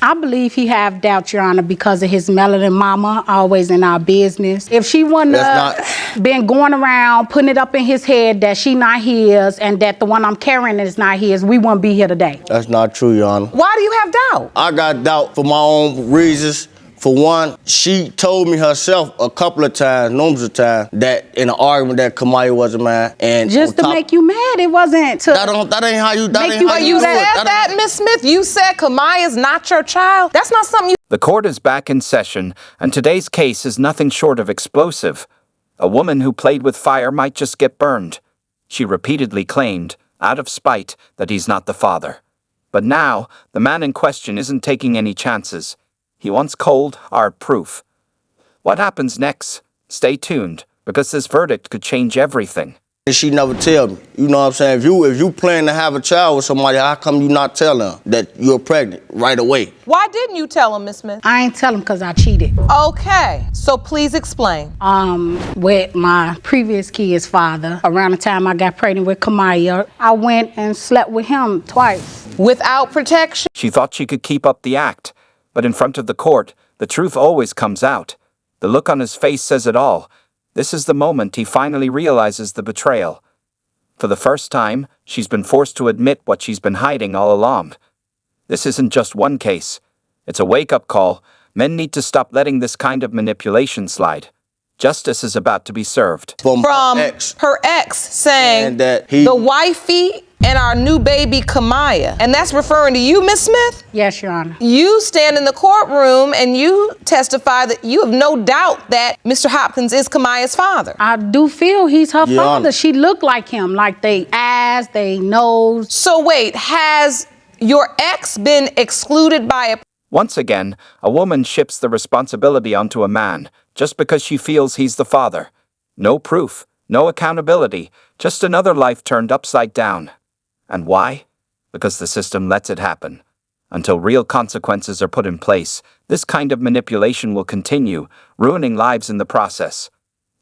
I believe he have doubt, Your Honor, because of his melanin mama always in our business. If she wouldn't have been going around putting it up in his head that she not his and that the one I'm carrying is not his, we wouldn't be here today. That's not true, Your Honor. Why do you have doubt? I got doubt for my own reasons. For one, she told me herself a couple of times, numerous of times, that in an argument that Kamaya was a man. And just to make you mad, it wasn't to... That ain't how you do it. You said that, Miss Smith? You said Kamaya's not your child? That's not something you... The court is back in session, and today's case is nothing short of explosive. A woman who played with fire might just get burned. She repeatedly claimed, out of spite, that he's not the father. But now, the man in question isn't taking any chances. He wants cold, hard proof. What happens next? Stay tuned, because this verdict could change everything. And she never tell me. You know what I'm saying? If you plan to have a child with somebody, how come you not telling her that you're pregnant right away? Why didn't you tell him, Miss Smith? I ain't tell him because I cheated. Okay, so please explain. With my previous kid's father, around the time I got pregnant with Kamaya, I went and slept with him twice. Without protection? She thought she could keep up the act, but in front of the court, the truth always comes out. The look on his face says it all. This is the moment he finally realizes the betrayal. For the first time, she's been forced to admit what she's been hiding all along. This isn't just one case. It's a wake-up call. Men need to stop letting this kind of manipulation slide. Justice is about to be served. From her ex saying that the wifey and our new baby Kamaya. And that's referring to you, Miss Smith? Yes, Your Honor. You stand in the courtroom and you testify that you have no doubt that Mr. Hopkins is Kamaya's father. I do feel he's her Your father. Honor. She looked like him, like they eyes, they nose. So wait, has your ex been excluded by a... Once again, a woman ships the responsibility onto a man just because she feels he's the father. No proof, no accountability, just another life turned upside down. And why? Because the system lets it happen. Until real consequences are put in place, this kind of manipulation will continue, ruining lives in the process.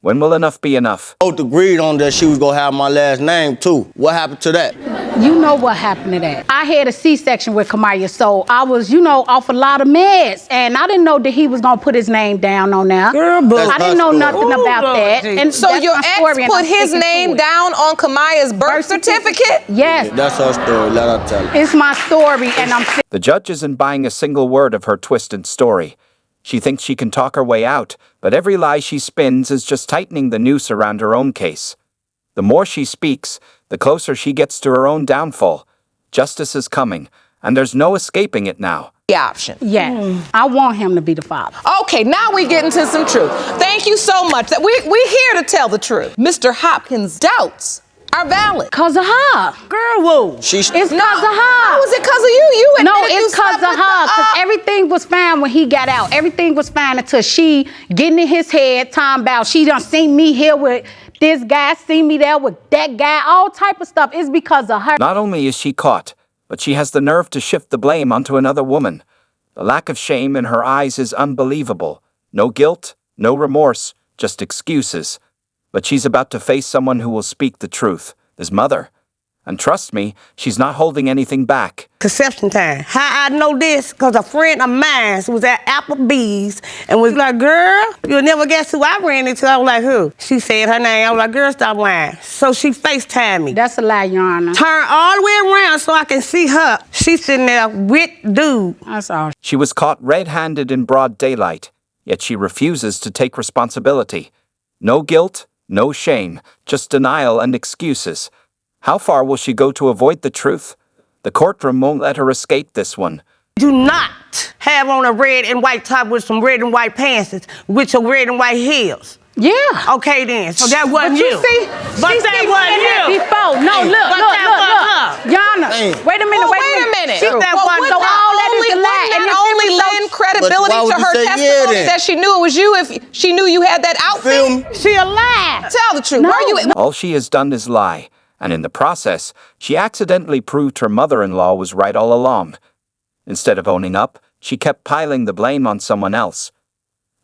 When will enough be enough? Both agreed on that she was gonna have my last name too. What happened to that? You know what happened to that. I had a C-section with Kamaya, so I was, off a lot of meds. And I didn't know that he was gonna put his name down on there. Girl, I didn't know nothing about that. And so your ex put his name down on Kamaya's birth certificate? Yes. That's her story. Let her tell it. It's my story, and I'm... The judge isn't buying a single word of her twisted story. She thinks she can talk her way out, but every lie she spins is just tightening the noose around her own case. The more she speaks, the closer she gets to her own downfall. Justice is coming, and there's no escaping it now. The option. Yeah, I want him to be the father. Okay, now we get into some truth. Thank you so much. We're here to tell the truth. Mr. Hopkins' doubts are valid. Cause of her. Girl, whoa. It's cause of her. How is it cause of you? No, it's cause of her. Cause everything was fine when he got out. Everything was fine until she getting in his head, talking about she done seen me here with this guy, seen me there with that guy, all type of stuff. It's because of her. Not only is she caught, but she has the nerve to shift the blame onto another woman. The lack of shame in her eyes is unbelievable. No guilt, no remorse, just excuses. But she's about to face someone who will speak the truth, his mother. And trust me, she's not holding anything back. Conception time. How I know this? Because a friend of mine was at Applebee's and was like, girl, you'll never guess who I ran into. I was like, who? She said her name. I was like, girl, stop lying. So she FaceTimed me. That's a lie, Your Honor. Turn all the way around so I can see her. She's sitting there with dude. That's all. She was caught red-handed in broad daylight, yet she refuses to take responsibility. No guilt, no shame, just denial and excuses. How far will she go to avoid the truth? The courtroom won't let her escape this one. Do not have on a red and white top with some red and white pants with your red and white heels. Yeah. Okay then. So that wasn't you. But that wasn't you. Before. No, look. Yana, wait a minute. She that one. So all that is a lie. And not only lend credibility to her testimony that she knew it was you if she knew you had that outfit. She a lie. Tell the truth. No. Were you? All she has done is lie. And in the process, she accidentally proved her mother-in-law was right all along. Instead of owning up, she kept piling the blame on someone else,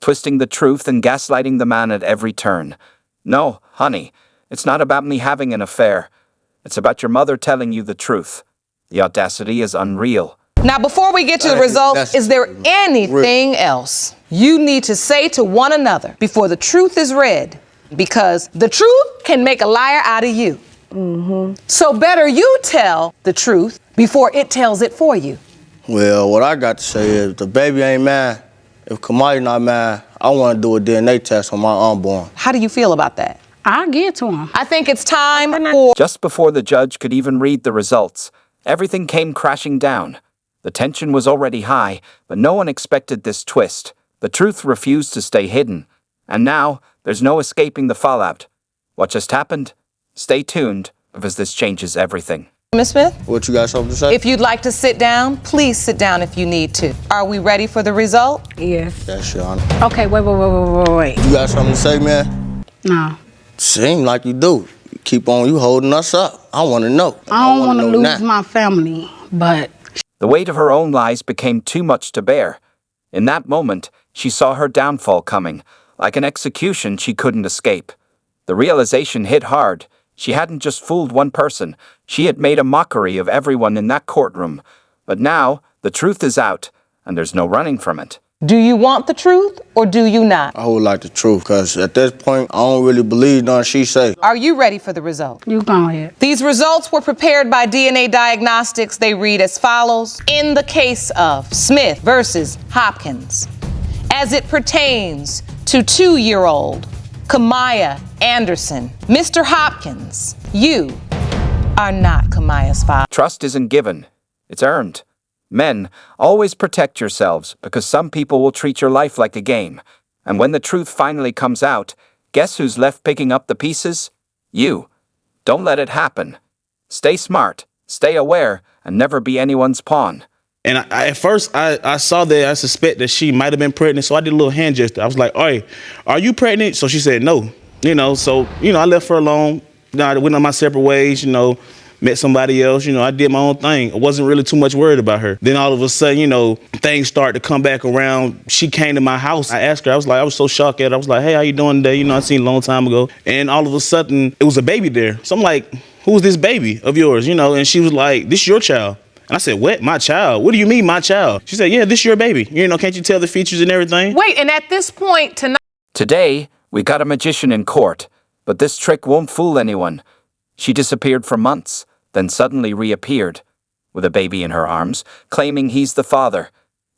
twisting the truth and gaslighting the man at every turn. No, honey, it's not about me having an affair. It's about your mother telling you the truth. The audacity is unreal. Now, before we get to the That's- results, that's- is there anything else you need to say to one another before the truth is read? Because the truth can make a liar out of you. So better you tell the truth before it tells it for you. Well, what I got to say is the baby ain't mine. If Kamaya not mine, I want to do a DNA test on my unborn. How do you feel about that? I'll get to him. I think it's time for... Just before the judge could even read the results, everything came crashing down. The tension was already high, but no one expected this twist. The truth refused to stay hidden. And now, there's no escaping the fallout. What just happened? Stay tuned, because this changes everything. Ms. Smith, What you got something to say? if you'd like to sit down, please sit down if you need to. Are we ready for the result? Yes. That's your honor. Okay, wait. You got something to say, man? No. Seem like you do. You keep on, you holding us up. I want to know. I don't want to wanna know lose now. my family, but The weight of her own lies became too much to bear. In that moment, she saw her downfall coming. Like an execution she couldn't escape. The realization hit hard. She hadn't just fooled one person. She had made a mockery of everyone in that courtroom. But now, the truth is out, and there's no running from it. Do you want the truth or do you not? I would like the truth, because at this point, I don't really believe nothing she say. Are you ready for the result? you go ahead. These results were prepared by DNA Diagnostics. They read as follows. In the case of Smith versus Hopkins, as it pertains to 2-year-old Kamaya Anderson, Mr. Hopkins, you are not Kamaya's father. Trust isn't given. It's earned. Men, always protect yourselves, because some people will treat your life like a game. And when the truth finally comes out, guess who's left picking up the pieces? You. Don't let it happen. Stay smart, stay aware, and never be anyone's pawn. And at first, I saw that I suspect that she might have been pregnant, so I did a little hand gesture. I was like, "Hey, are you pregnant?" So she said no. So I left her alone. I went on my separate ways. Met somebody else. I did my own thing. I wasn't really too much worried about her. Then all of a sudden, things started to come back around. She came to my house. I asked her. I was so shocked at her. I was like, "Hey, how you doing today?" I seen a long time ago. And all of a sudden, it was a baby there. So I'm like, "Who's this baby of yours?" And she was like, "This your child." And I said, "What? My child? What do you mean, my child?" She said, "Yeah, this your baby. Can't you tell the features and everything?" Wait, and at this point tonight, Today, we got a magician in court, but this trick won't fool anyone. She disappeared for months, then suddenly reappeared, with a baby in her arms, claiming he's the father.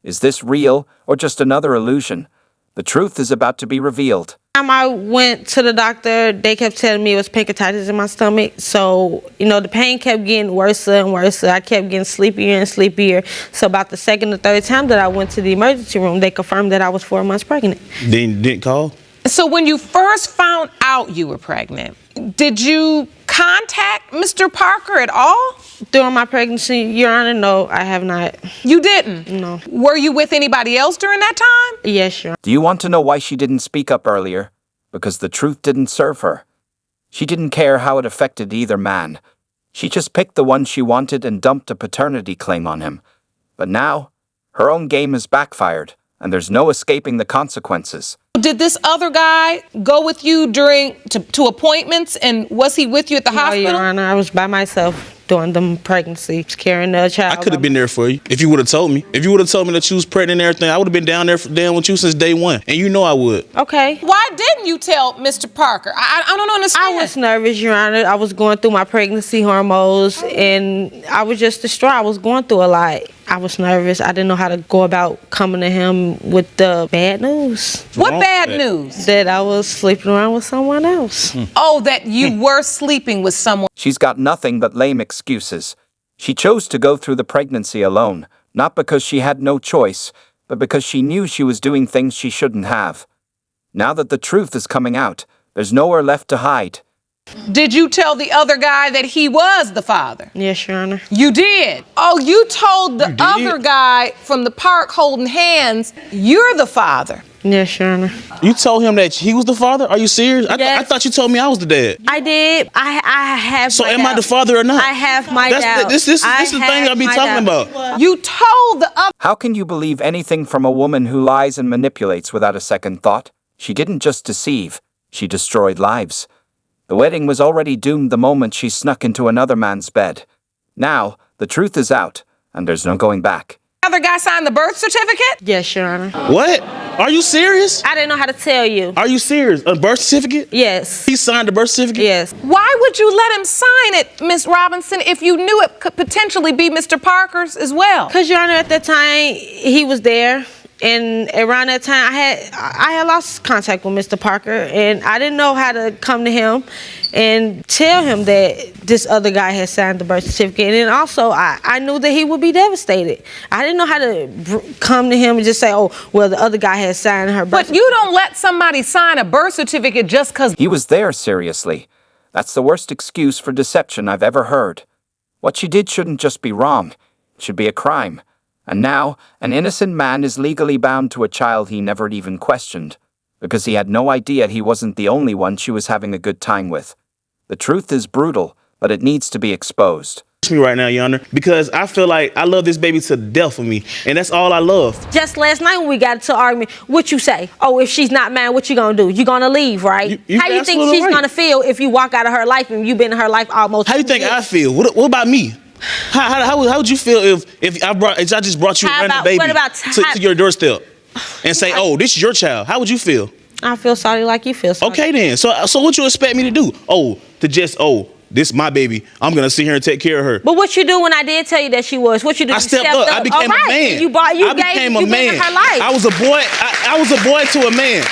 Is this real or just another illusion? The truth is about to be revealed. I went to the doctor, they kept telling me it was pancreatitis in my stomach. So, the pain kept getting worse and worse. I kept getting sleepier and sleepier. So about the second or third time that I went to the emergency room, they confirmed that I was 4 months pregnant. Didn't call. so when you first found out you were pregnant, did you contact Mr. Parker at all? During my pregnancy, Your Honor, no, I have not. You didn't? No. Were you with anybody else during that time? Yes, Your Honor. Do you want to know why she didn't speak up earlier? Because the truth didn't serve her. She didn't care how it affected either man. She just picked the one she wanted and dumped a paternity claim on him. But now, her own game has backfired, and there's no escaping the consequences. Did this other guy go with you to appointments, and was he with you at the No, hospital? Your Honor, I was by myself during the pregnancy, carrying the child. I could have been there for you if you would have told me. If you would have told me that you was pregnant and everything, I would have been down with you since day one. And I would. Okay. Why didn't you tell Mr. Parker? I don't understand. I was nervous, Your Honor. I was going through my pregnancy hormones, and I was just distraught. I was going through a lot. I was nervous. I didn't know how to go about coming to him with the bad news. What Wrong bad with that? news? That I was sleeping around with someone else. Oh, that you were sleeping with someone. She's got nothing but lame excuses. She chose to go through the pregnancy alone, not because she had no choice, but because she knew she was doing things she shouldn't have. Now that the truth is coming out, there's nowhere left to hide. Did you tell the other guy that he was the father? Yes, Your Honor. You did. Oh, you told the did? other guy from the park holding hands, you're the father. Yes, Your Honor. You told him that he was the father? Are you serious? Yes. I thought you told me I was the dad. I did. I have. So my am I doubts. the father or not? I have my doubts. This is the thing I be have talking my doubts. about. You told the other. How can you believe anything from a woman who lies and manipulates without a second thought? She didn't just deceive, she destroyed lives. The wedding was already doomed the moment she snuck into another man's bed. Now, the truth is out, and there's no going back. Other guy signed the birth certificate? Yes, Your Honor. What? Are you serious? I didn't know how to tell you. Are you serious? A birth certificate? Yes. He signed the birth certificate? Yes. Why would you let him sign it, Miss Robinson, if you knew it could potentially be Mr. Parker's as well? Because, Your Honor, at that time, he was there. And around that time, I had lost contact with Mr. Parker, and I didn't know how to come to him and tell him that this other guy had signed the birth certificate. And then also, I knew that he would be devastated. I didn't know how to come to him and just say, oh, well, the other guy had signed her birth But certificate. you don't let somebody sign a birth certificate just because. He was there, seriously. That's the worst excuse for deception I've ever heard. What she did shouldn't just be wrong. It should be a crime. And now, an innocent man is legally bound to a child he never even questioned, because he had no idea he wasn't the only one she was having a good time with. The truth is brutal, but it needs to be exposed. Me right now, Your Honor, because I feel like I love this baby to death for me, and that's all I love. Just last night when we got into an argument, what you say? Oh, if she's not mine, what you gonna do? You gonna leave, right? You How you think absolutely she's right. gonna feel if you walk out of her life and you've been in her life almost? How you 2 think years? I feel? What about me? How would you feel if I just brought you a How random about- baby what about to your doorstep and say, oh, this is your child? How would you feel? I feel sorry like you feel sorry. Okay then. So what you expect me to do? This is my baby. I'm gonna sit here and take care of her. But what you do when I did tell you that she was? What you do? I You stepped up. I became All right. a man. You became a been man. in her life. I was a boy. I was a boy to a man.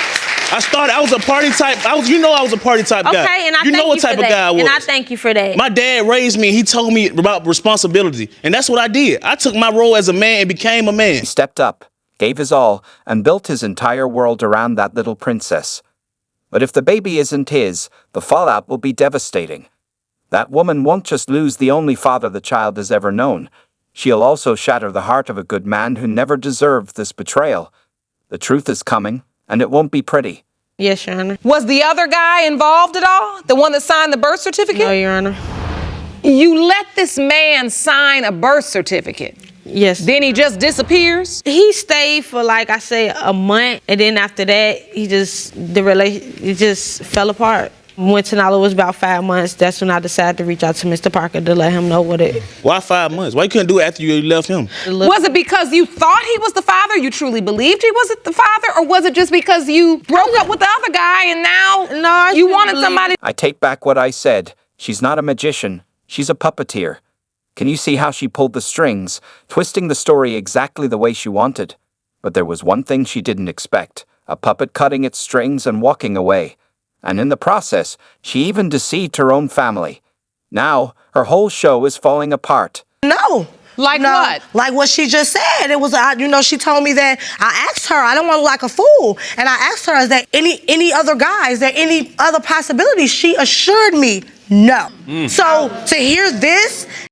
I was a party type. I was a party type guy. Okay, and I you thank know what you type for of that. guy I was. And I thank you for that. My dad raised me and he told me about responsibility. And that's what I did. I took my role as a man and became a man. He stepped up, gave his all, and built his entire world around that little princess. But if the baby isn't his, the fallout will be devastating. That woman won't just lose the only father the child has ever known. She'll also shatter the heart of a good man who never deserved this betrayal. The truth is coming, and it won't be pretty. Yes, Your Honor. Was the other guy involved at all? The one that signed the birth certificate? No, Your Honor. You let this man sign a birth certificate. Yes. Then he just disappears? He stayed for, like I say, a month, and then after that, it just fell apart. When Tanala was about 5 months, that's when I decided to reach out to Mr. Parker to let him know what it. Why 5 months? Why you couldn't do it after you left him? Was it because you thought he was the father, you truly believed he was the father, or was it just because you broke up with the other guy and now you wanted somebody? I take back what I said. She's not a magician. She's a puppeteer. Can you see how she pulled the strings, twisting the story exactly the way she wanted? But there was one thing she didn't expect, a puppet cutting its strings and walking away. And in the process, she even deceived her own family. Now, her whole show is falling apart. No. Like No, what? Like what she just said. It was, she told me that I asked her, I don't want to look like a fool. And I asked her, is there any other guys? Is there any other possibilities? She assured me no. So to hear this,